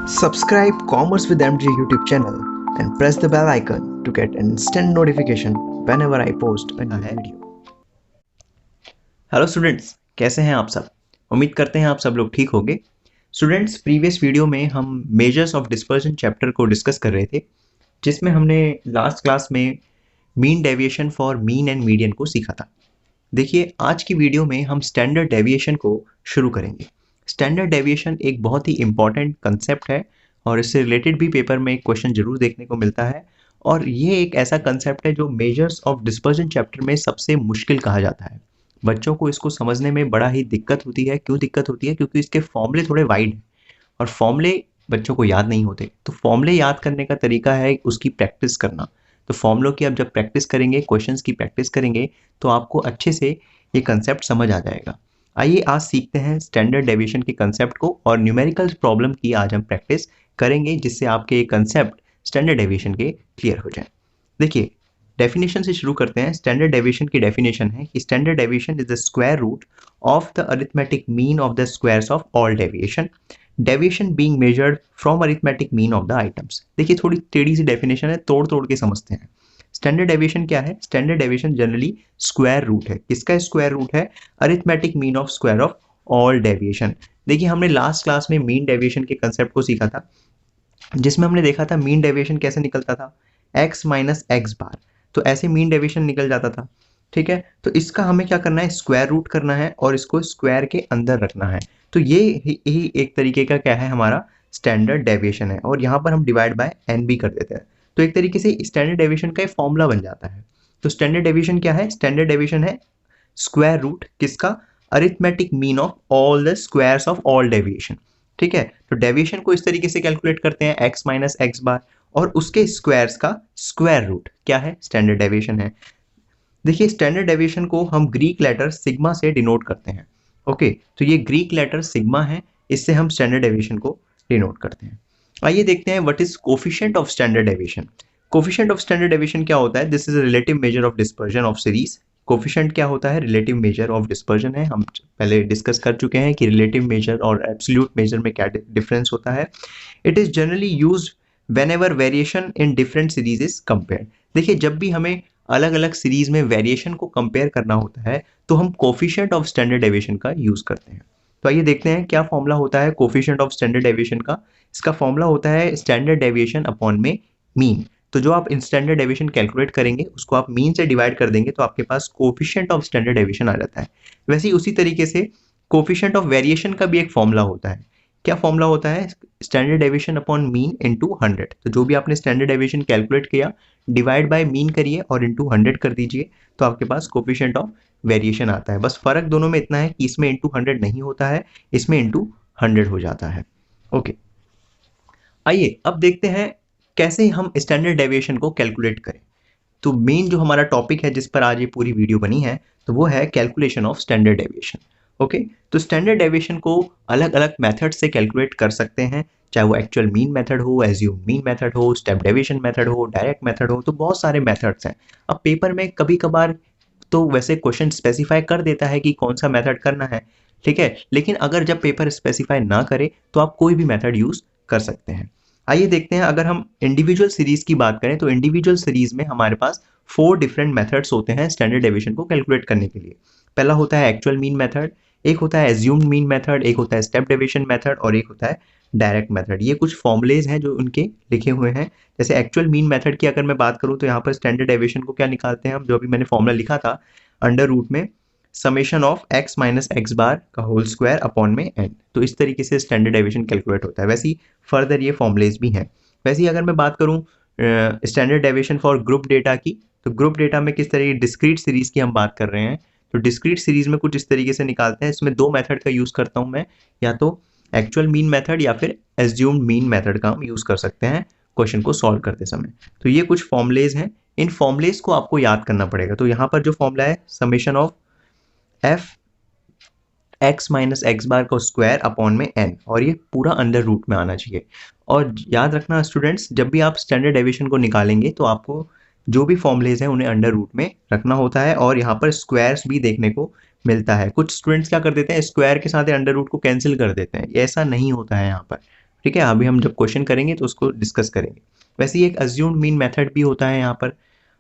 Subscribe Commerce with MJ YouTube channel and press the bell icon to get instant notification whenever I post a new video. Hello students, कैसे हैं आप सब। उम्मीद करते हैं आप सब लोग ठीक होंगे। स्टूडेंट्स, प्रीवियस वीडियो में हम मेजर्स ऑफ डिस्पर्जन चैप्टर को डिस्कस कर रहे थे, जिसमें हमने लास्ट क्लास में mean deviation for mean and median को सीखा था। देखिए, आज की वीडियो में हम स्टैंडर्ड डेविएशन को शुरू करेंगे। स्टैंडर्ड डेविएशन एक बहुत ही इंपॉर्टेंट कंसेप्ट है और इससे रिलेटेड भी पेपर में एक क्वेश्चन जरूर देखने को मिलता है, और ये एक ऐसा कंसेप्ट है जो मेजर्स ऑफ डिस्पर्जन चैप्टर में सबसे मुश्किल कहा जाता है। बच्चों को इसको समझने में बड़ा ही दिक्कत होती है। क्यों दिक्कत होती है? क्योंकि इसके फॉर्मूले थोड़े वाइड हैं और फॉर्मूले बच्चों को याद नहीं होते। तो फॉर्मूले याद करने का तरीका है उसकी प्रैक्टिस करना। तो फॉर्मूलों की आप जब प्रैक्टिस करेंगे, क्वेश्चंस की प्रैक्टिस करेंगे, तो आपको अच्छे से ये कंसेप्ट समझ आ जाएगा। आइए आज सीखते हैं स्टैंडर्ड डेविएशन के कंसेप्ट को, और न्यूमेरिकल प्रॉब्लम की आज हम प्रैक्टिस करेंगे, जिससे आपके ये कंसेप्ट स्टैंडर्ड डेविएशन के क्लियर हो जाए। देखिए, डेफिनेशन से शुरू करते हैं। स्टैंडर्ड डेविएशन की डेफिनेशन है कि standard deviation is the square root of the arithmetic mean of the squares of all deviation, deviation being measured from arithmetic mean of the items. देखिए, थोड़ी टेढ़ी सी डेफिनेशन है, तोड़ तोड़ के समझते हैं। स्टैंडर्ड डेविएशन क्या है? Standard deviation generally square root है। किसका स्क्वायर रूट है? Arithmetic mean of square of all deviation. देखिए, हमने लास्ट क्लास में मीन डेविएशन के कंसेप्ट को सीखा था, जिसमें हमने देखा था मीन डेविएशन कैसे निकलता था, x माइनस एक्स बार। तो ऐसे मीन डेविएशन निकल जाता था। ठीक है, तो इसका हमें क्या करना है? स्क्वायर रूट करना है और इसको स्क्वायर के अंदर रखना है। तो ये ही एक तरीके का क्या है, हमारा स्टैंडर्ड डेविएशन है। और यहाँ पर हम डिवाइड बाय n भी कर देते हैं, तो एक तरीके से स्टैंडर्ड डेविएशन का एक फॉर्मूला बन जाता है। तो स्टैंडर्ड डेविएशन क्या है? स्टैंडर्ड डेविएशन है स्क्वायर रूट किसका? Arithmetic mean of all the squares of all deviation. ठीक है, तो डेविएशन को इस तरीके से कैलकुलेट करते हैं, x माइनस एक्स बार, और उसके स्क्वायर्स का स्क्वायर रूट क्या है? स्टैंडर्ड डेविएशन है। देखिए, स्टैंडर्ड डेविएशन को हम ग्रीक लेटर सिग्मा से डिनोट करते हैं। ओके, तो ये ग्रीक लेटर सिग्मा है, इससे हम स्टैंडर्ड डेविएशन को डिनोट करते हैं। आइए देखते हैं what is coefficient of standard deviation. Coefficient of standard deviation क्या होता है? This is a relative measure of dispersion of series. Coefficient क्या होता है? रिलेटिव मेजर ऑफ डिस्पर्जन है। हम पहले डिस्कस कर चुके हैं कि रिलेटिव मेजर और एब्सोल्यूट मेजर में क्या डिफरेंस होता है। It is generally used whenever variation in different series is compared। देखिए, जब भी हमें अलग अलग सीरीज में वेरिएशन को कंपेयर करना होता है, तो हम कोफिशिएंट ऑफ स्टैंडर्ड डेविएशन का यूज करते हैं। तो आइए देखते हैं क्या फॉर्मूला होता है कोफिशिएंट ऑफ स्टैंडर्ड डेविएशन का। इसका फॉर्मूला होता है स्टैंडर्ड डेविएशन अपॉन में मीन। तो जो आप स्टैंडर्ड डेविएशन कैलकुलेट करेंगे, उसको आप मीन से डिवाइड कर देंगे, तो आपके पास कोफिशिएंट ऑफ स्टैंडर्ड डेविएशन आ जाता है। वैसे ही उसी तरीके से कोफिशिएंट ऑफ वेरिएशन का भी एक फॉर्मूला होता है। क्या फॉर्मूला होता है? Standard deviation upon mean into 100। तो जो भी आपने स्टैंडर्ड डेविएशन कैलकुलेट किया, डिवाइड बाय मीन करिए और इनटू 100 कर दीजिए, तो आपके पास कोफिशिएंट ऑफ वेरिएशन आता है। बस फर्क दोनों में इतना है कि इसमें इनटू 100 नहीं होता है, इसमें इनटू 100 हो जाता है। ओके, आइए अब देखते हैं कैसे हम स्टैंडर्ड डेविएशन को कैलकुलेट करें। तो मेन जो हमारा टॉपिक है, जिस पर आज ये पूरी वीडियो बनी है, तो वो है calculation of standard deviation. Okay, तो स्टैंडर्ड डेविएशन को अलग अलग मेथड से कैलकुलेट कर सकते हैं, चाहे वो एक्चुअल मीन मेथड हो, एज्यूम मीन मेथड हो, स्टेप डेविएशन मेथड हो, डायरेक्ट मेथड हो। तो बहुत सारे मेथड्स हैं। अब पेपर में कभी कभार तो वैसे क्वेश्चन स्पेसिफाई कर देता है कि कौन सा मेथड करना है, ठीक है, लेकिन अगर जब पेपर स्पेसिफाई ना करे, तो आप कोई भी मेथड यूज कर सकते हैं। आइए देखते हैं, अगर हम इंडिविजुअल सीरीज की बात करें, तो इंडिविजुअल सीरीज में हमारे पास 4 डिफरेंट मेथड्स होते हैं स्टैंडर्ड डेविएशन को कैलकुलेट करने के लिए। पहला होता है एक्चुअल मीन मेथड, एक होता है एज्यूम्ड मीन मेथड, एक होता है स्टेप डेविएशन मेथड, और एक होता है डायरेक्ट मेथड। ये कुछ फॉर्मुलेज हैं जो उनके लिखे हुए हैं। जैसे एक्चुअल मीन मेथड की अगर मैं बात करूं, तो यहाँ पर स्टैंडर्ड डेविएशन को क्या निकालते हैं हम, जो अभी मैंने फॉर्मूला लिखा था, अंडर रूट में summation of x minus x bar का होल स्क्वायर अपॉन में n। तो इस तरीके से स्टैंडर्ड डेविएशन कैलकुलेट होता है। वैसे ही फर्दर ये फॉर्मुलेज भी हैं। वैसे ही अगर मैं बात करूं standard deviation for group data की, तो ग्रुप डेटा में किस तरीके डिस्क्रीट सीरीज की हम बात कर रहे हैं, तो डिस्क्रीट सीरीज में कुछ इस तरीके से निकालते हैं। इसमें 2 मेथड का यूज करता हूं मैं, या तो एक्चुअल मीन मेथड या फिर एज्यूम्ड मीन मेथड का हम यूज कर सकते हैं क्वेश्चन को सॉल्व करते समय। तो ये कुछ फॉर्मुलेज हैं, इन फॉर्मुलेज को आपको याद करना पड़ेगा। तो यहाँ पर जो फॉर्मूला है summation of f x minus x bar का स्क्वायर अपॉन में n, और ये पूरा अंडर रूट में आना चाहिए। और याद रखना स्टूडेंट्स, जब भी आप स्टैंडर्ड डेविएशन को निकालेंगे, तो आपको जो भी फॉर्मुलेज हैं उन्हें अंडर रूट में रखना होता है, और यहाँ पर स्क्वायर्स भी देखने को मिलता है। कुछ स्टूडेंट्स क्या कर देते हैं, स्क्वायर के साथ अंडर रूट को कैंसिल कर देते हैं। ऐसा नहीं होता है यहाँ पर, ठीक है, अभी हम जब क्वेश्चन करेंगे तो उसको डिस्कस करेंगे। वैसे ही एक अज्यूम्ड मीन मेथड भी होता है यहाँ पर।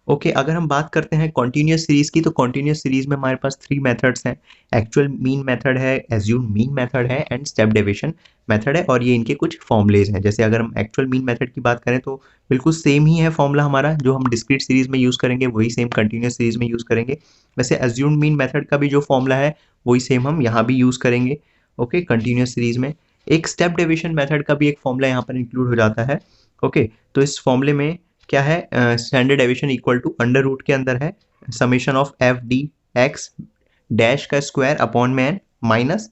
ओके, अगर हम बात करते हैं कॉन्टिन्यूस सीरीज की, तो कॉन्टिन्यूस सीरीज में हमारे पास 3 मेथड्स हैं। एक्चुअल मीन मेथड है, एज्यूम्ड मीन मेथड है एंड स्टेप डेविएशन मेथड है, और ये इनके कुछ फॉर्मूलेज हैं। जैसे अगर हम एक्चुअल मीन मेथड की बात करें तो बिल्कुल सेम ही है फॉर्मूला हमारा, जो हम डिस्क्रीट सीरीज में यूज़ करेंगे वही सेम कंटिन्यूस सीरीज में यूज़ करेंगे। वैसे एज्यूम्ड मीन मेथड का भी जो फॉर्मूला है वही सेम हम यहाँ भी यूज़ करेंगे, ओके, कंटिन्यूस सीरीज में। एक स्टेप डेविएशन मेथड का भी एक फॉर्मूला यहाँ पर इंक्लूड हो जाता है, ओके। तो इस फॉर्मूले में क्या है, standard deviation equal to under root के अंदर है summation of F D X dash का स्क्वायर अपॉन में N minus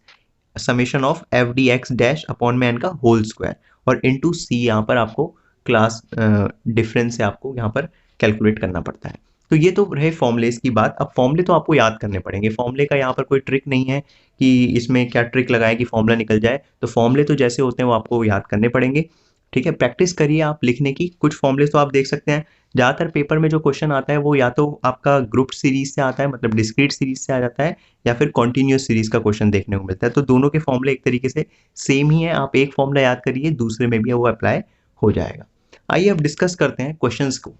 summation of F D X dash upon में एन का होल स्क्वायर, और इनटू सी यहाँ पर आपको क्लास डिफरेंस से आपको यहाँ पर कैलकुलेट करना पड़ता है। तो ये तो रहे फॉर्मूलेस की बात। अब फॉर्मूले तो आपको याद करने पड़ेंगे, फॉर्मूले का यहाँ पर कोई ट्रिक नहीं है कि इसमें क्या ट्रिक लगाए कि फॉर्मूला निकल जाए। तो फॉर्मूले तो जैसे होते हैं वो आपको याद करने पड़ेंगे, ठीक है। प्रैक्टिस करिए आप लिखने की। कुछ फॉर्मूले तो आप देख सकते हैं, ज़्यादातर पेपर में जो क्वेश्चन आता है वो या तो आपका ग्रुप सीरीज से आता है, मतलब डिस्क्रीट सीरीज से आ जाता है, या फिर कॉन्टिन्यूस सीरीज का क्वेश्चन देखने को मिलता है। तो दोनों के फॉर्मूले एक तरीके से सेम ही है, आप एक फॉर्मूला याद करिए, दूसरे में भी वो अप्लाई हो जाएगा। आइए अब डिस्कस करते हैं क्वेश्चंस को।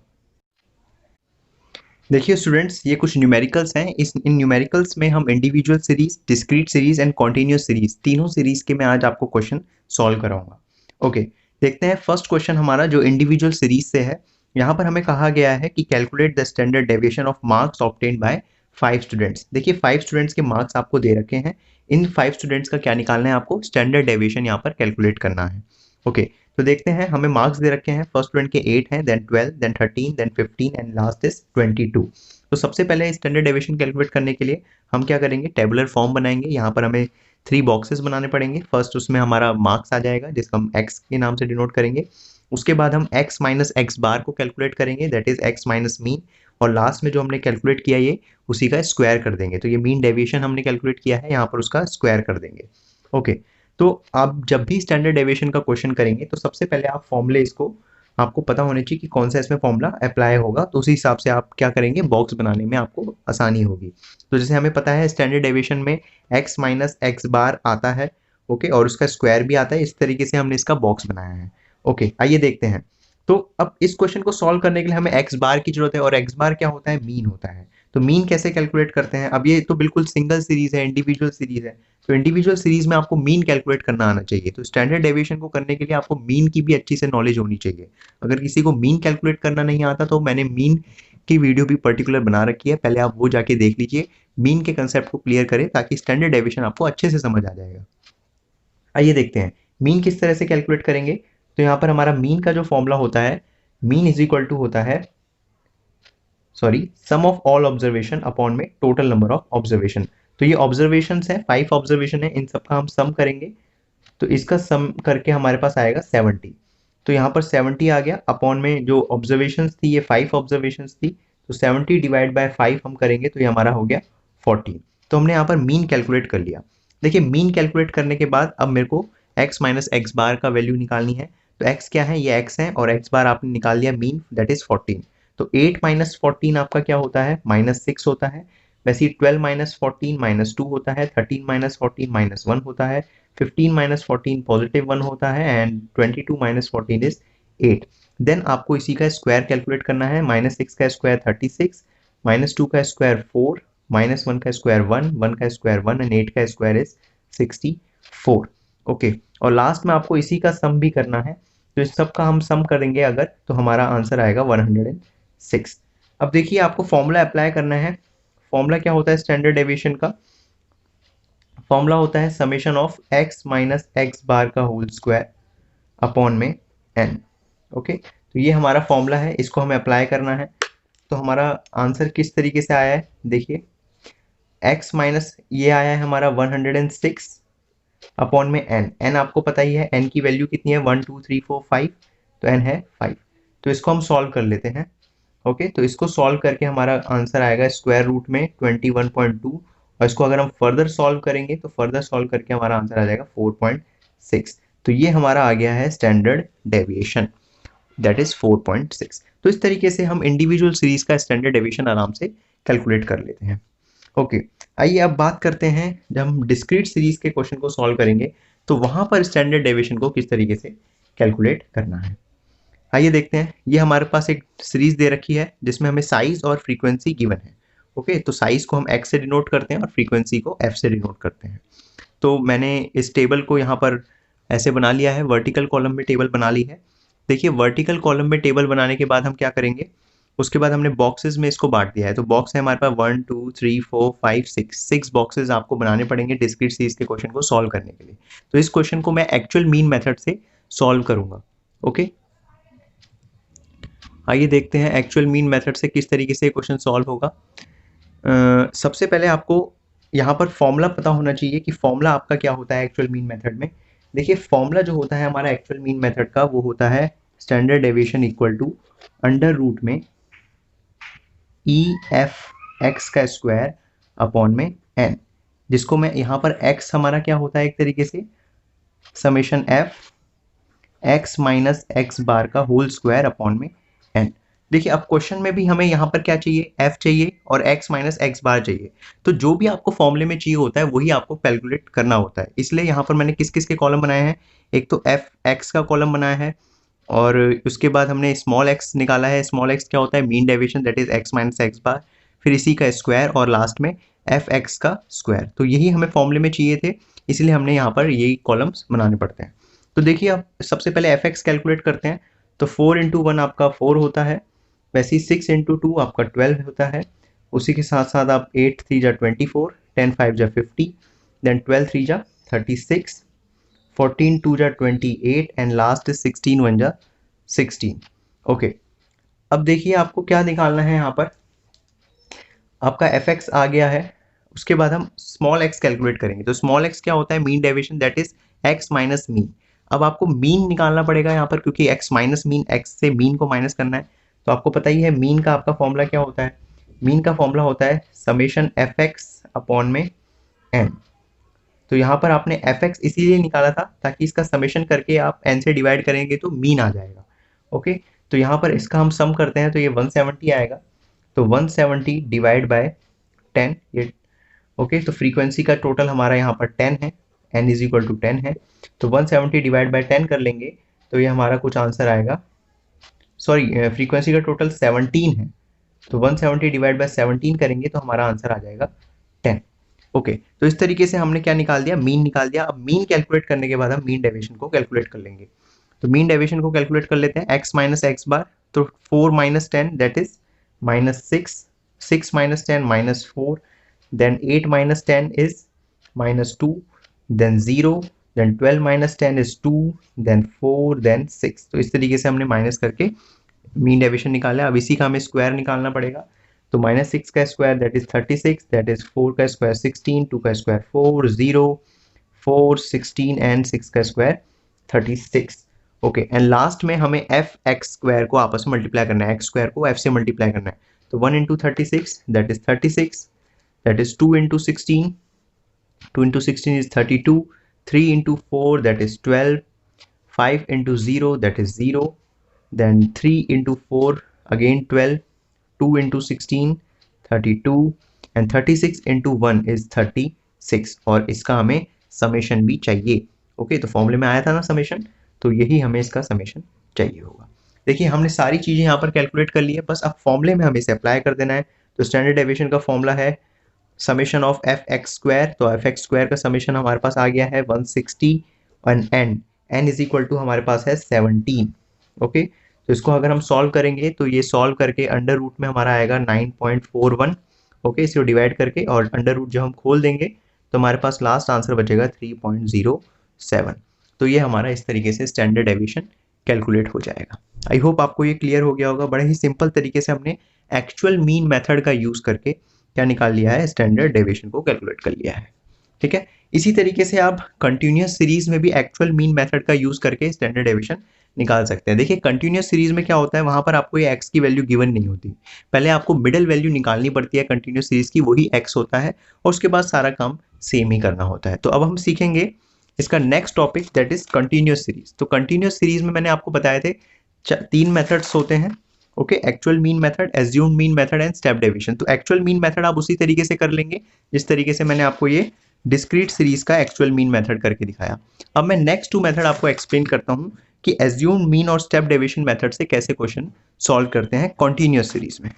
देखिए स्टूडेंट्स, ये कुछ न्यूमेरिकल्स हैं। इन न्यूमेरिकल्स में हम individual series, discrete series and continuous series, तीनों सीरीज के मैं आज आपको क्वेश्चन सॉल्व कराऊंगा, ओके। देखते हैं फर्स्ट क्वेश्चन हमारा जो इंडिविजुअल सीरीज से है। यहाँ पर हमें कहा गया है कि calculate the standard deviation of marks obtained by 5 students. देखिए 5 स्टूडेंट्स के मार्क्स आपको दे रखे हैं, इन 5 स्टूडेंट्स का क्या निकालना है, आपको स्टैंडर्ड डेविएशन यहाँ पर कैलकुलेट करना है, ओके। तो देखते हैं, हमें मार्क्स दे रखे हैं, फर्स्ट स्टूडेंट के 8 हैं, then 12, then 13, then 15 and last is 22। तो सबसे पहले स्टैंडर्ड डेविएशन कैलकुलेट करने के लिए हम क्या करेंगे, टेबुलर फॉर्म बनाएंगे। यहाँ पर हमें 3 बॉक्सेस बनाने पड़ेंगे। फर्स्ट उसमें हमारा मार्क्स आ जाएगा जिसको हम x के नाम से डिनोट करेंगे। उसके बाद हम x माइनस एक्स बार को कैलकुलेट करेंगे, that is x minus mean, और लास्ट में जो हमने कैलकुलेट किया ये उसी का स्क्वायर कर देंगे। तो ये मीन डेविएशन हमने कैलकुलेट किया है, यहाँ पर उसका स्क्वायर कर देंगे, ओके। तो आप जब भी स्टैंडर्ड डेविएशन का क्वेश्चन करेंगे तो सबसे पहले आप फॉर्मूले इसको आपको पता होने चाहिए कि कौन सा इसमें फॉर्मूला अप्लाई होगा, तो उसी हिसाब से आप क्या करेंगे, बॉक्स बनाने में आपको आसानी होगी। तो जैसे हमें पता है स्टैंडर्ड डेविएशन में x माइनस एक्स बार आता है, ओके, और उसका स्क्वायर भी आता है। इस तरीके से हमने इसका बॉक्स बनाया है, ओके। आइए देखते हैं। तो अब इस क्वेश्चन को सॉल्व करने के लिए हमें एक्स बार की जरूरत है, और एक्स बार क्या होता है, मीन होता है। तो मीन कैसे कैलकुलेट करते हैं, अब ये तो बिल्कुल सिंगल सीरीज है, इंडिविजुअल सीरीज है, तो इंडिविजुअल सीरीज में आपको मीन कैलकुलेट करना आना चाहिए। तो स्टैंडर्ड डेविएशन को करने के लिए आपको मीन की भी अच्छी से नॉलेज होनी चाहिए। अगर किसी को मीन कैलकुलेट करना नहीं आता तो मैंने मीन की वीडियो भी पर्टिकुलर बना रखी है, पहले आप वो जाके देख लीजिए, मीन के कंसेप्ट को क्लियर करें ताकि स्टैंडर्ड डेविएशन आपको अच्छे से समझ आ जाएगा। आइए देखते हैं मीन किस तरह से कैलकुलेट करेंगे। तो यहाँ पर हमारा मीन का जो फॉर्मूला होता है, मीन इज इक्वल टू होता है सम ऑफ ऑल ऑब्जर्वेशन अपॉन में टोटल नंबर ऑफ ऑब्जर्वेशन। तो ये ऑब्जर्वेशंस है, 5 ऑब्जर्वेशन है, इन सबका हम सम करेंगे। तो इसका सम करके हमारे पास आएगा 70। तो यहाँ पर 70 आ गया, अपॉन में जो ऑब्जर्वेशंस थी ये 5 ऑब्जर्वेशंस थी, तो 70 डिवाइड बाय 5 हम करेंगे तो ये हमारा हो गया 14। तो हमने यहाँ पर मीन कैलकुलेट कर लिया। देखिए मीन कैलकुलेट करने के बाद अब मेरे को x माइनस एक्स बार का वैल्यू निकालनी है। तो x क्या है, ये x है, और x बार आपने निकाल लिया मीन, दैट इज 14। तो 8 माइनस 14 आपका क्या होता है, -6 होता है। वैसे 12 माइनस 14 -2 होता है, 13 माइनस 14 -1 होता है, 15 माइनस 14 +1 होता है, एंड 22 माइनस 14 इज 8। देन आपको इसी का स्क्वायर कैलकुलेट करना है। -6 का स्क्वायर 36, -2 का स्क्वायर 4, -1 का स्क्वायर 1, 1 का स्क्वायर 1 एंड 8 का स्क्वायर इज 64, ओके। और लास्ट में आपको इसी का सम भी करना है। तो इस सब का हम सम करेंगे अगर, तो हमारा आंसर आएगा 106। अब देखिए आपको फॉर्मूला अप्लाई करना है। फॉर्मूला क्या होता है स्टैंडर्ड डेविएशन का, फॉर्मूला होता है summation of x minus x bar का होल स्क्वायर अपॉन में n, ओके। तो ये हमारा फॉर्मूला है, इसको हमें अप्लाई करना है। तो हमारा आंसर किस तरीके से आया है, देखिए x माइनस ये आया है हमारा 106 अपॉन में n आपको पता ही है, n की वैल्यू कितनी है, 1 2 3 4 5, तो n है 5। तो इसको हम सॉल्व कर लेते हैं, ओके। तो इसको सॉल्व करके हमारा आंसर आएगा स्क्वायर रूट में 21.2, और इसको अगर हम फर्दर सॉल्व करेंगे तो फर्दर सॉल्व करके हमारा आंसर आ जाएगा 4.6। तो ये हमारा आ गया है स्टैंडर्ड डेविएशन, दैट इज 4.6। तो इस तरीके से हम इंडिविजुअल सीरीज का स्टैंडर्ड डेविएशन आराम से कैलकुलेट कर लेते हैं, ओके। आइए अब बात करते हैं, जब हम डिस्क्रीट सीरीज के क्वेश्चन को सॉल्व करेंगे तो वहाँ पर स्टैंडर्ड डेविएशन को किस तरीके से कैलकुलेट करना है। आइए देखते हैं। ये हमारे पास एक सीरीज दे रखी है जिसमें हमें साइज और फ्रीक्वेंसी गिवन है। ओके, तो साइज को हम x से डिनोट करते हैं और फ्रीक्वेंसी को f से डिनोट करते हैं। तो मैंने इस टेबल को यहाँ पर ऐसे बना लिया है, वर्टिकल कॉलम में टेबल बना ली है। देखिए वर्टिकल कॉलम में टेबल बनाने के बाद हम क्या करेंगे, उसके बाद हमने बॉक्सेस में इसको बांट दिया है। तो बॉक्स है हमारे पास 1 2 3 4 5 6 बॉक्सेस आपको बनाने पड़ेंगे डिस्क्रीट सीरीज के क्वेश्चन को सॉल्व करने के लिए। तो इस क्वेश्चन को मैं एक्चुअल मीन मेथड से सॉल्व करूंगा। ओके, आइए देखते हैं एक्चुअल मीन मेथड से किस तरीके से क्वेश्चन सॉल्व होगा। सबसे पहले आपको यहाँ पर फॉर्मूला पता होना चाहिए कि फॉर्मूला आपका क्या होता है एक्चुअल मीन मेथड में। देखिए फॉर्मूला जो होता है हमारा एक्चुअल मीन मेथड का, वो होता है standard deviation equal to under root में EF(x) का स्क्वायर अपॉन में n, जिसको मैं यहाँ पर x हमारा क्या होता है एक तरीके से summation f x minus x बार का होल स्क्वायर अपॉन में n। देखिए अब क्वेश्चन में भी हमें यहाँ पर क्या चाहिए, f चाहिए और x माइनस x बार चाहिए। तो जो भी आपको फॉर्मूले में चाहिए होता है वही आपको कैलकुलेट करना होता है। इसलिए यहाँ पर मैंने किस किस के कॉलम बनाए हैं, एक तो f(x) का कॉलम बनाया है और उसके बाद हमने स्मॉल x निकाला है। स्मॉल x क्या होता है, mean deviation, that is x minus x बार, फिर इसी का स्क्वायर और लास्ट में f(x) का स्क्वायर। तो यही हमें फॉर्मूले में चाहिए थे, इसलिए हमने यहाँ पर यही कॉलम्स बनाने पड़ते हैं। तो देखिए अब सबसे पहले f(x) कैलकुलेट करते हैं। तो 4 इंटू 1 आपका 4 होता है, वैसे ही 6 इंटू 2 आपका 12 होता है। उसी के साथ साथ आप 8 3 जा 24, 10 5 जा 50, देन 12 3 जा 36, 14 2 जा 28 एंड लास्ट 16 1 जा 16। ओके, अब देखिए आपको क्या निकालना है। यहाँ पर आपका f(x) आ गया है, उसके बाद हम स्मॉल x कैलकुलेट करेंगे। तो स्मॉल x क्या होता है, mean deviation, that is x minus mean. अब आपको मीन निकालना पड़ेगा यहाँ पर, क्योंकि x माइनस मीन, x से मीन को माइनस करना है। तो आपको पता ही है मीन का आपका फॉर्मूला क्या होता है, मीन का फॉर्मूला होता है समेशन f(x) अपॉन में n। तो यहाँ पर आपने f(x) इसीलिए निकाला था ताकि इसका समेशन करके आप n से डिवाइड करेंगे तो मीन आ जाएगा। ओके, तो यहाँ पर इसका हम सम करते हैं तो ये 170 आएगा। तो 170 डिवाइड बाय 10 ये। ओके, तो फ्रीक्वेंसी का टोटल हमारा यहाँ पर 10 है, n इज इक्वल टू 10 है। तो 170 डिवाइड बाय 10 कर लेंगे तो ये हमारा कुछ आंसर आएगा, सॉरी फ्रीक्वेंसी का टोटल 17 है। तो 170 डिवाइड बाय 17 करेंगे तो हमारा आंसर आ जाएगा 10। ओके, तो इस तरीके से हमने क्या निकाल दिया, मीन निकाल दिया। अब मीन कैलकुलेट करने के बाद हम मीन डेविएशन को कैलकुलेट कर लेंगे। तो मीन डेविएशन को कैलकुलेट कर लेते हैं, x माइनस x बार। तो 4 minus 10 that is minus 6, 6 minus 10 minus 4, then 8 minus 10 is minus 2, then 0, then 12 minus 10 is 2, then 4, then 6। तो इस तरीके से हमने माइनस करके मीन डेविएशन निकाला। अब इसी का हमें स्क्वायर निकालना पड़ेगा। तो माइनस 6 का square that is 36, that is 4 का स्क्वायर 16, 2 का स्क्वायर 4, 0, 4, 16 एंड 6 का स्क्वायर 36। ओके, एंड लास्ट में हमें f(x) स्क्वायर को आपस में मल्टीप्लाई करना है, x स्क्वायर को f से मल्टीप्लाई करना है। तो 1 into 36 that is 36, that is 2 into 16, 2 into 16 is 32, 3 into 4 that is 12, 5 into 0 that is 0, then 3 into 4 again 12, 2 into 16 32 and 36 into 1 is 36 और इसका हमें समेशन भी चाहिए। ओके, तो फॉर्मूले में आया था ना समेशन, तो यही हमें इसका समेशन चाहिए होगा। देखिए हमने सारी चीज़ें यहाँ पर कैलकुलेट कर ली है, बस अब फॉर्मूले में हमें इसे अप्लाई कर देना है। तो स्टैंडर्ड डेविएशन का फॉर्मूला है समेशन ऑफ f(x) स्क्वायर। तो f(x) स्क्वायर का समेशन हमारे पास आ गया है 160 और n इज इक्वल टू हमारे पास है 17। ओके, तो इसको अगर हम सॉल्व करेंगे तो ये सॉल्व करके अंडर रूट में हमारा आएगा 9.41। ओके, इसको डिवाइड करके और अंडर रूट जब हम खोल देंगे तो हमारे पास लास्ट आंसर बचेगा 3.07। तो ये हमारा इस तरीके से स्टैंडर्ड डेविएशन कैलकुलेट हो जाएगा। आई होप आपको ये क्लियर हो गया होगा। बड़े ही सिंपल तरीके से हमने एक्चुअल मीन मेथड का यूज करके क्या निकाल लिया है, स्टैंडर्ड डेविएशन को कैलकुलेट कर लिया है। ठीक है, इसी तरीके से आप कंटिन्यूअस सीरीज में भी एक्चुअल मीन मेथड का यूज करके स्टैंडर्ड डेविएशन निकाल सकते हैं। देखिए कंटिन्यूअस सीरीज में क्या होता है, वहां पर आपको ये x की वैल्यू गिवन नहीं होती, पहले आपको मिडिल वैल्यू निकालनी पड़ती है कंटिन्यूअस सीरीज की, वही x होता है और उसके बाद सारा काम सेम ही करना होता है। तो अब हम सीखेंगे इसका next topic, that is continuous series. तो कंटिन्यूअस सीरीज में मैंने आपको बताए थे 3 मेथड्स होते हैं। Okay, actual mean method, assumed mean method and step deviation. तो एक्चुअल मीन मेथड आप उसी तरीके से कर लेंगे जिस तरीके से मैंने आपको ये डिस्क्रीट सीरीज का एक्चुअल मीन मेथड करके दिखाया। अब मैं नेक्स्ट 2 मेथड आपको एक्सप्लेन करता हूं कि एज्यूम्ड मीन और स्टेप डेविएशन मेथड से कैसे क्वेश्चन सॉल्व करते हैं कॉन्टिन्यूअस सीरीज में।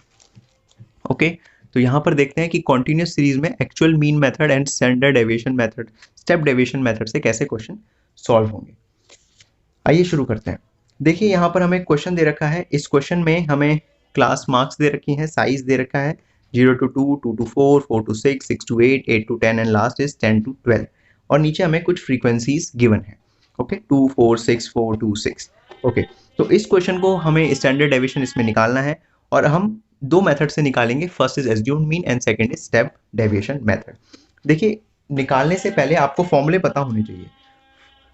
ओके, तो यहां पर देखते हैं कि कॉन्टिन्यूअस सीरीज में actual mean method and standard deviation method, step deviation method से कैसे क्वेश्चन सॉल्व होंगे। आइए शुरू करते हैं। देखिए यहाँ पर हमें क्वेश्चन दे रखा है, इस क्वेश्चन में हमें क्लास मार्क्स दे रखी हैं, साइज दे रखा है 0 to 2, 2 to 4, 4 to 6, 6 to 8, 8 to 10 and last is 10 to 12 और नीचे हमें कुछ फ्रीक्वेंसीज गिवन है। ओके, 2 4 6 4 2 6। ओके, तो इस क्वेश्चन को हमें स्टैंडर्ड डेविएशन इसमें निकालना है और हम दो मेथड से निकालेंगे, first is assumed mean and second is step deviation method. देखिए, निकालने से पहले आपको फॉर्मूले पता होने चाहिए।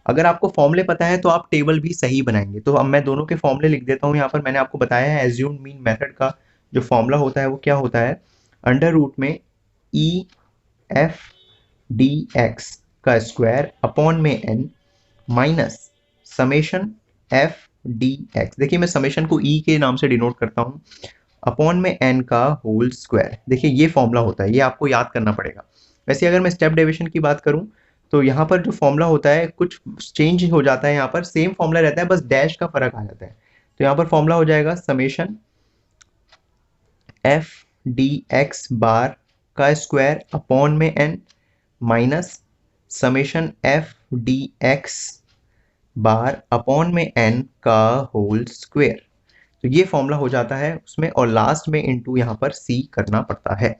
अगर आपको फॉर्मूले पता है तो आप टेबल भी सही बनाएंगे। तो अब मैं दोनों के फॉर्मूले लिख देता हूँ यहाँ पर। मैंने आपको बताया है एज्यूम्ड मीन मेथड का जो फॉर्मूला होता है वो क्या होता है, अंडर रूट में ई एफ डी एक्स का स्क्वायर अपॉन में N minus summation f D x. देखिए मैं समेशन को ई के नाम से डिनोट करता हूँ, अपॉन में एन का होल स्क्वायर। देखिए ये फॉर्मूला होता है, ये आपको याद करना पड़ेगा। वैसे अगर मैं स्टेप डेविएशन की बात करूँ तो यहाँ पर जो फॉर्मूला होता है कुछ चेंज हो जाता है, यहाँ पर सेम फॉर्मूला रहता है, बस डैश का फर्क आ जाता है। तो यहाँ पर फॉर्मूला हो जाएगा summation f D x bar का स्क्वायर अपॉन में N minus summation f D x bar upon में एन का होल स्क्वायर। तो ये फॉर्मूला हो जाता है उसमें, और लास्ट में इनटू यहाँ पर सी करना पड़ता है।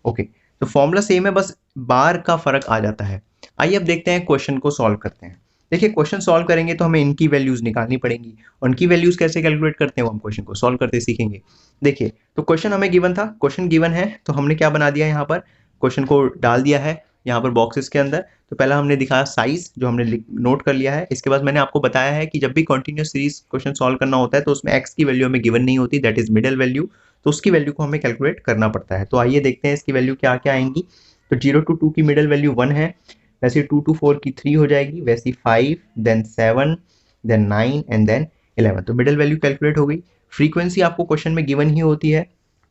ओके, तो फॉर्मूला सेम है, बस बार का फर्क आ जाता है। आइए अब देखते हैं क्वेश्चन को सॉल्व करते हैं। देखिए क्वेश्चन सॉल्व करेंगे तो हमें इनकी वैल्यूज निकालनी पड़ेंगी, और इनकी वैल्यूज कैसे कैलकुलेट करते हैं वो हम क्वेश्चन को सॉल्व करते सीखेंगे। देखिए तो क्वेश्चन हमें गिवन था, क्वेश्चन गिवन है तो हमने क्या बना दिया, यहाँ पर क्वेश्चन को डाल दिया है यहाँ पर बॉक्सेस के अंदर। तो पहला हमने दिखाया साइज जो हमने नोट कर लिया है। इसके बाद मैंने आपको बताया है कि जब भी कंटिन्यूअस सीरीज क्वेश्चन सॉल्व करना होता है तो उसमें एक्स की वैल्यू हमें गिवन नहीं होती, दैट इज मिडिल वैल्यू, तो उसकी वैल्यू को हमें कैलकुलेट करना पड़ता है। तो आइए देखते हैं इसकी वैल्यू क्या क्या आएंगी। तो 0 to 2 की मिडिल वैल्यू 1 है, वैसे 2 to 4 की 3 हो जाएगी, वैसे 5 देन 7 देन 9 एंड देन 11। तो मिडिल वैल्यू कैलकुलेट हो गई। फ्रीक्वेंसी आपको क्वेश्चन में गिवन ही होती है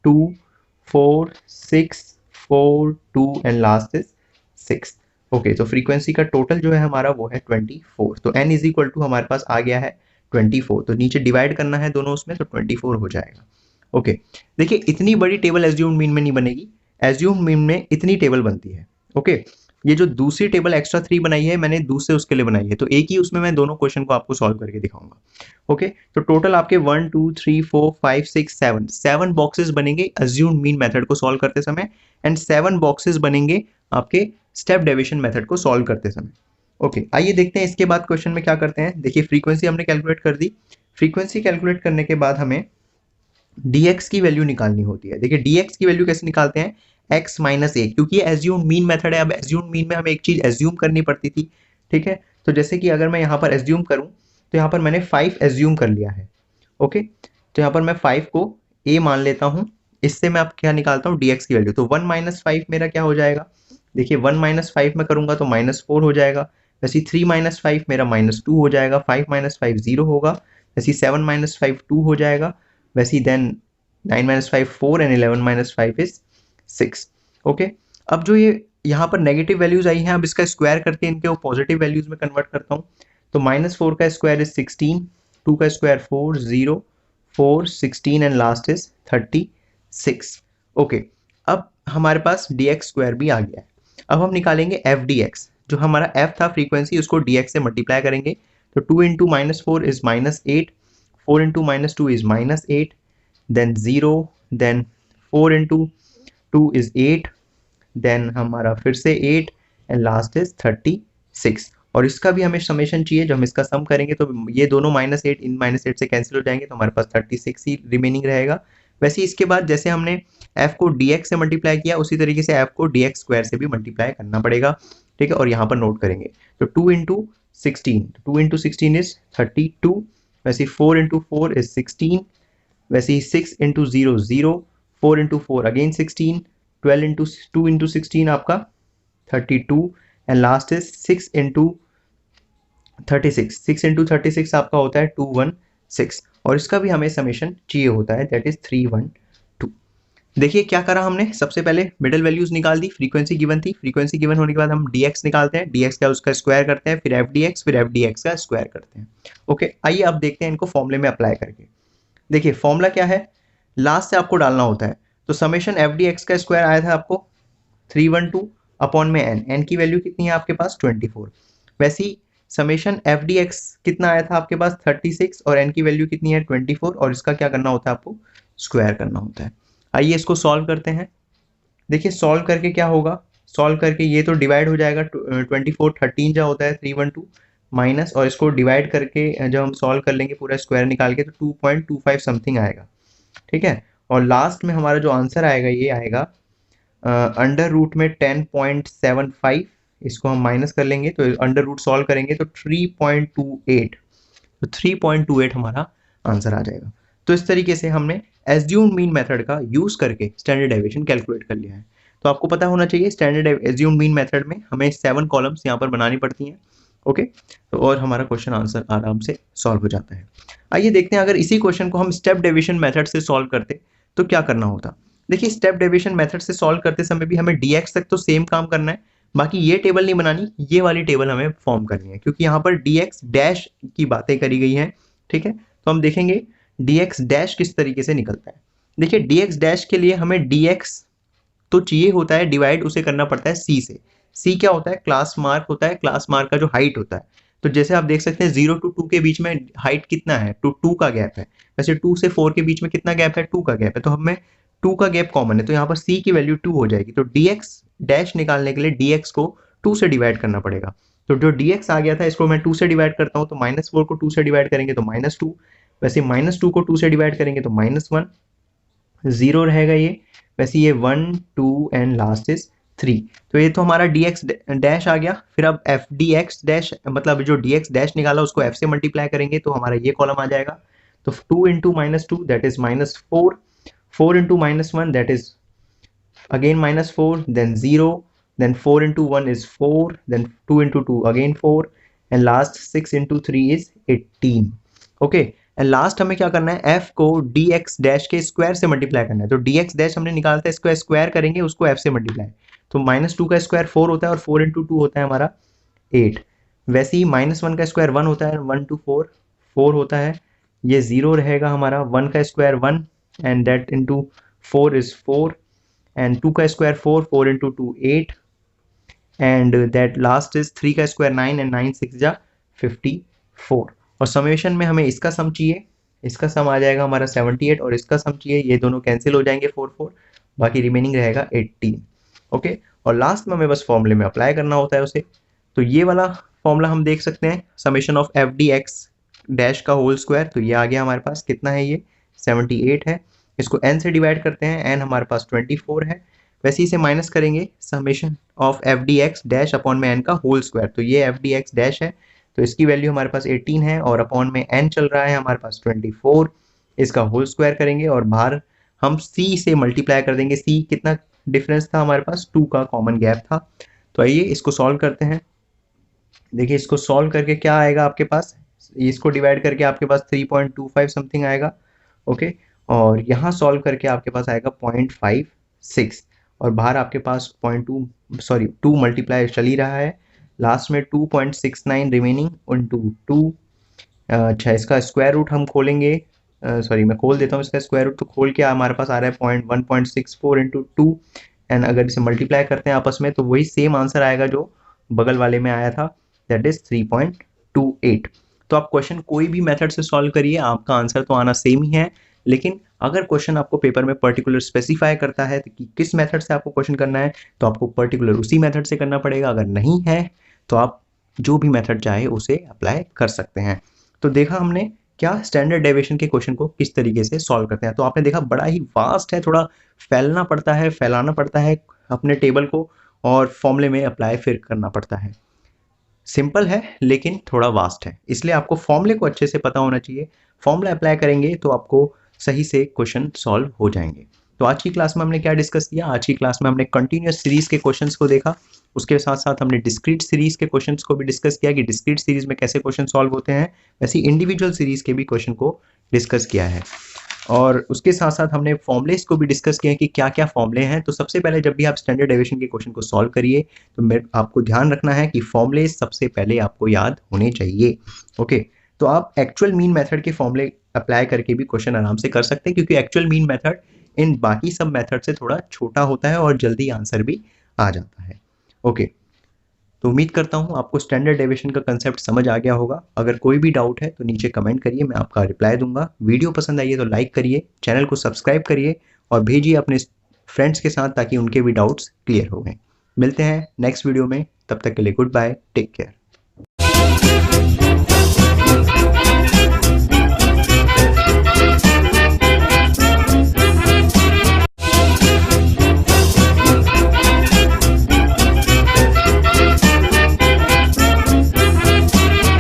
2 4 6 4 2 एंड लास्ट इज 6। ओके, तो फ्रीक्वेंसी का टोटल जो है हमारा वो है 24। तो n इज इक्वल टू हमारे पास आ गया है 24। तो नीचे डिवाइड करना है दोनों उसमें, तो 24 हो जाएगा। ओके, देखिए इतनी बड़ी टेबल एज्यूम्ड मीन में नहीं बनेगी, एज्यूम्ड मीन में इतनी टेबल बनती है। ओके, ये जो दूसरी टेबल एक्स्ट्रा 3 बनाई है मैंने दूसरे उसके लिए बनाई है, तो एक ही उसमें मैं दोनों क्वेश्चन को आपको सॉल्व करके दिखाऊंगा। ओके, तो टोटल आपके 1 2 3 4 5 6 7 बॉक्सेस बनेंगे एज्यूम्ड मीन मेथड को सॉल्व करते समय, एंड 7 बॉक्सेस बनेंगे आपके स्टेप डेविएशन मेथड को सॉल्व करते समय। ओके, आइए देखते हैं इसके बाद क्वेश्चन में क्या करते हैं। देखिए फ्रीक्वेंसी हमने कैलकुलेट कर दी। फ्रीक्वेंसी कैलकुलेट करने के बाद हमें dx की वैल्यू निकालनी होती है। देखिए dx की वैल्यू कैसे निकालते हैं, x माइनस ए, क्योंकि ये एज्यूम्ड मीन मेथड है। अब एज्यूम्ड मीन में हमें एक चीज एज्यूम करनी पड़ती थी, ठीक है। तो जैसे कि अगर मैं यहाँ पर एज्यूम करूँ तो यहाँ पर मैंने 5 एज्यूम कर लिया है। ओके, तो यहाँ पर मैं 5 को a मान लेता हूँ, इससे मैं अब क्या निकालता हूँ dx की वैल्यू। तो 1 माइनस 5 मेरा क्या हो जाएगा, देखिए 1 माइनस 5 में करूंगा तो -4 हो जाएगा। वैसे 3 माइनस 5 मेरा -2 हो जाएगा, 5 माइनस 5 0 होगा, वैसे 7 माइनस 5 2 हो जाएगा, वैसे then 9 minus 5 4 and 11 minus 5 is 6। Okay, अब जो ये यहाँ पर नेगेटिव वैल्यूज आई हैं, अब इसका स्क्वायर करके इनके वो पॉजिटिव वैल्यूज में कन्वर्ट करता हूँ। तो -4 का स्क्वायर इज 16, 2 का square 4 0 4 16 and last is 36। Okay, अब हमारे पास dx स्क्वायर भी आ गया है। अब हम निकालेंगे एफ डी एक्स, जो हमारा f था फ्रीक्वेंसी, उसको dx से मल्टीप्लाई करेंगे। तो 2 into -4 is -8, 4 into -2 is -8, then 0, then 4 into 2 is 8, then हमारा फिर से 8 एंड लास्ट इज 36। और इसका भी हमें समेशन चाहिए, जो हम इसका सम करेंगे तो ये दोनों -8 इन -8 से कैंसिल हो जाएंगे, तो हमारे पास 36 ही रिमेनिंग रहेगा। वैसे इसके बाद जैसे हमने f को dx से मल्टीप्लाई किया, उसी तरीके से f को dx स्क्वायर से भी मल्टीप्लाई करना पड़ेगा, ठीक है। और यहाँ पर नोट करेंगे तो 2 इंटू 16 इज 32, वैसे 4 इंटू 4 इज 16, वैसे 6 into 0 0, 4 into 4 again 16, 12 into 2 into 16 आपका 32 and last is 6 into 36, 6 into 36 आपका होता है 216, और इसका भी हमें समेशन चाहिए होता है, दैट इज 312। देखिए क्या करा हमने, सबसे पहले मिडल वैल्यूज निकाल दी, फ्रीक्वेंसी गिवन थी, फ्रीक्वेंसी गिवन होने के बाद हम dx निकालते हैं, dx का उसका स्क्वायर करते हैं, फिर f dx का स्क्वायर करते हैं। ओके, आइए अब देखते हैं इनको फॉर्मूले में अप्लाई करके। देखिए फॉर्मूला क्या है, लास्ट से आपको डालना होता है, तो समेशन एफ डी एक्स का स्क्वायर आया था आपको 312 अपॉन में एन की वैल्यू कितनी है आपके पास 24। वैसे ही समेशन एफ डी एक्स कितना आया था आपके पास 36 और एन की वैल्यू कितनी है 24, और इसका क्या करना होता है आपको स्क्वायर करना होता है। आइए इसको सॉल्व करते हैं। देखिए सॉल्व करके क्या होगा, सॉल्व करके ये तो डिवाइड हो जाएगा 24 13 जो होता है 312 माइनस, और इसको डिवाइड करके जब हम सॉल्व कर लेंगे पूरा स्क्वायर निकाल के तो 2.25 समथिंग आएगा, ठीक है। और लास्ट में हमारा जो आंसर आएगा ये आएगा अंडर रूट में 10.75, इसको हम माइनस कर लेंगे तो अंडर रूट सॉल्व करेंगे तो 3.28, तो 3.28 हमारा आंसर आ जाएगा। तो इस तरीके से हमने एज्यूम्ड मीन मेथड का यूज करके स्टैंडर्ड डेविएशन कैलकुलेट कर लिया है। तो आपको पता होना चाहिए स्टैंडर्ड एज्यूम्ड मीन मेथड में हमें 7 कॉलम्स यहाँ पर बनानी पड़ती हैं। ओके, तो और हमारा क्वेश्चन आंसर आराम से सॉल्व हो जाता है। आइए देखते हैं अगर इसी क्वेश्चन को हम स्टेप डेविएशन मेथड से सॉल्व करते तो क्या करना होता। देखिए स्टेप डेविएशन मेथड से सॉल्व करते समय भी हमें dx तक तो सेम काम करना है, बाकी ये टेबल नहीं बनानी, ये वाली टेबल हमें फॉर्म करनी है, क्योंकि यहाँ पर dx डैश की बातें करी गई हैं, ठीक है। तो हम देखेंगे dx डैश किस तरीके से निकलता है। देखिए dx डैश के लिए हमें dx तो चाहिए होता है, डिवाइड उसे करना पड़ता है c से। c क्या होता है, क्लास मार्क होता है, क्लास मार्क का जो हाइट होता है। तो जैसे आप देख सकते हैं 0 to 2 के बीच में हाइट कितना है, 2 का गैप है। वैसे 2 से 4 के बीच में कितना गैप है, 2 का गैप है, तो हमें 2 का गैप कॉमन है, तो यहाँ पर c की वैल्यू 2 हो जाएगी। तो dx डैश निकालने के लिए dx को 2 से डिवाइड करना पड़ेगा। तो जो dx आ गया था इसको मैं 2 से डिवाइड करता हूँ, तो -4 को 2 से डिवाइड करेंगे तो -2, वैसे -2 को 2 से डिवाइड करेंगे तो -1, 0 रहेगा ये, वैसे ये 1 2 एंड लास्ट इज 3। तो ये तो हमारा dx डैश आ गया। फिर अब f dx डैश, मतलब जो dx डैश निकाला उसको f से मल्टीप्लाई करेंगे तो हमारा ये कॉलम आ जाएगा। तो 2 into -2 that is -4, 4 into -1 that is again -4, then 0, then 4 into 1 is 4, then 2 into 2 again 4, and last 6 into 3 is 18। Okay, and last हमें क्या करना है, f को dx डैश के स्क्वायर से मल्टीप्लाई करना है। तो dx डैश हमने निकालता है, इसको स्क्वायर करेंगे उसको f से मल्टीप्लाई, तो -2 का स्क्वायर 4 होता है और 4 into 2 होता है हमारा 8। वैसे ही -1 का स्क्वायर 1 होता है, 1 to 4 4 होता है, ये 0 रहेगा हमारा, 1 का square 1 and that into 4 is 4, and 2 का square 4, 4 into 2 8, and that last is 3 का स्क्वायर 9 and 9 6 जा 54। और समेशन में हमें इसका सम चाहिए, इसका सम आ जाएगा हमारा 78, और इसका सम चाहिए, ये दोनों कैंसिल हो जाएंगे 4 4, बाकी रिमेनिंग रहेगा 18। ओके, और लास्ट में हमें बस फॉर्मूले में अप्लाई करना होता है उसे। तो ये वाला फॉर्मूला हम देख सकते हैं, summation of F D X dash का होल स्क्वायर, तो ये आ गया हमारे पास, कितना है ये 78 है। इसको n से डिवाइड करते हैं, n हमारे पास 24 है, वैसे इसे माइनस करेंगे summation of F D X dash upon में n का होल स्क्वायर, तो ये एफ डी एक्स डैश है, तो इसकी वैल्यू हमारे पास 18 है, और अपॉन में n चल रहा है हमारे पास 24, इसका होल स्क्वायर करेंगे और बाहर हम c से मल्टीप्लाई कर देंगे। c कितना डिफरेंस था हमारे पास, 2 का कॉमन गैप था। तो आइए इसको सॉल्व करते हैं। देखिए इसको सॉल्व करके क्या आएगा आपके पास, इसको डिवाइड करके आपके पास 3.25 समथिंग आएगा। ओके, और यहाँ सॉल्व करके आपके पास आएगा 0.56, और बाहर आपके पास 2 मल्टीप्लाई चल ही रहा है, लास्ट में 2.69 रिमेनिंग इंटू 2। अच्छा, इसका स्क्वायर रूट हम खोलेंगे, मैं खोल देता हूँ इसका स्क्वायर रूट, तो खोल के हमारे पास आ रहा है 1.64 इंटू 2, एंड अगर इसे मल्टीप्लाई करते हैं आपस में तो वही सेम आंसर आएगा जो बगल वाले में आया था, दैट इज 3.28। तो आप क्वेश्चन कोई भी मेथड से सॉल्व करिए, आपका आंसर तो आना सेम ही है, लेकिन अगर क्वेश्चन आपको पेपर में पर्टिकुलर स्पेसिफाई करता है कि किस मेथड से आपको क्वेश्चन करना है, तो आपको पर्टिकुलर उसी मेथड से करना पड़ेगा। अगर नहीं है तो आप जो भी मेथड चाहे उसे अप्लाई कर सकते हैं। तो देखा हमने क्या स्टैंडर्ड डेविएशन के क्वेश्चन को किस तरीके से सॉल्व करते हैं। तो आपने देखा बड़ा ही वास्ट है, थोड़ा फैलाना पड़ता है अपने टेबल को, और फॉर्मूले में अप्लाई फिर करना पड़ता है। सिंपल है लेकिन थोड़ा वास्ट है, इसलिए आपको फॉर्मूले को अच्छे से पता होना चाहिए। फॉर्मूला अप्लाई करेंगे तो आपको सही से क्वेश्चन सॉल्व हो जाएंगे। तो आज की क्लास में हमने क्या डिस्कस किया, आज की क्लास में हमने कंटिन्यूअस सीरीज के क्वेश्चंस को देखा, उसके साथ साथ हमने डिस्क्रीट सीरीज के क्वेश्चंस को भी डिस्कस किया कि डिस्क्रीट सीरीज में कैसे क्वेश्चन सॉल्व होते हैं, वैसे इंडिविजुअल सीरीज के भी क्वेश्चन को डिस्कस किया है। और उसके साथ साथ हमने फॉर्मूलेस को भी डिस्कस किया कि क्या क्या फॉर्मूले हैं। तो सबसे पहले जब भी आप स्टैंडर्ड डेविएशन के क्वेश्चन को सॉल्व करिए तो आपको ध्यान रखना है कि फॉर्मूलेस सबसे पहले आपको याद होने चाहिए। ओके, तो आप एक्चुअल मीन मेथड के फॉर्मूले अप्लाई करके भी क्वेश्चन आराम से कर सकते हैं, क्योंकि एक्चुअल मीन मेथड इन बाकी सब मेथड से थोड़ा छोटा होता है और जल्दी आंसर भी आ जाता है। ओके, तो उम्मीद करता हूँ आपको स्टैंडर्ड डेविएशन का कंसेप्ट समझ आ गया होगा। अगर कोई भी डाउट है तो नीचे कमेंट करिए, मैं आपका रिप्लाई दूंगा। वीडियो पसंद आई है तो लाइक करिए, चैनल को सब्सक्राइब करिए और भेजिए अपने फ्रेंड्स के साथ ताकि उनके भी डाउट्स क्लियर हो गए। मिलते हैं नेक्स्ट वीडियो में, तब तक के लिए गुड बाय, टेक केयर।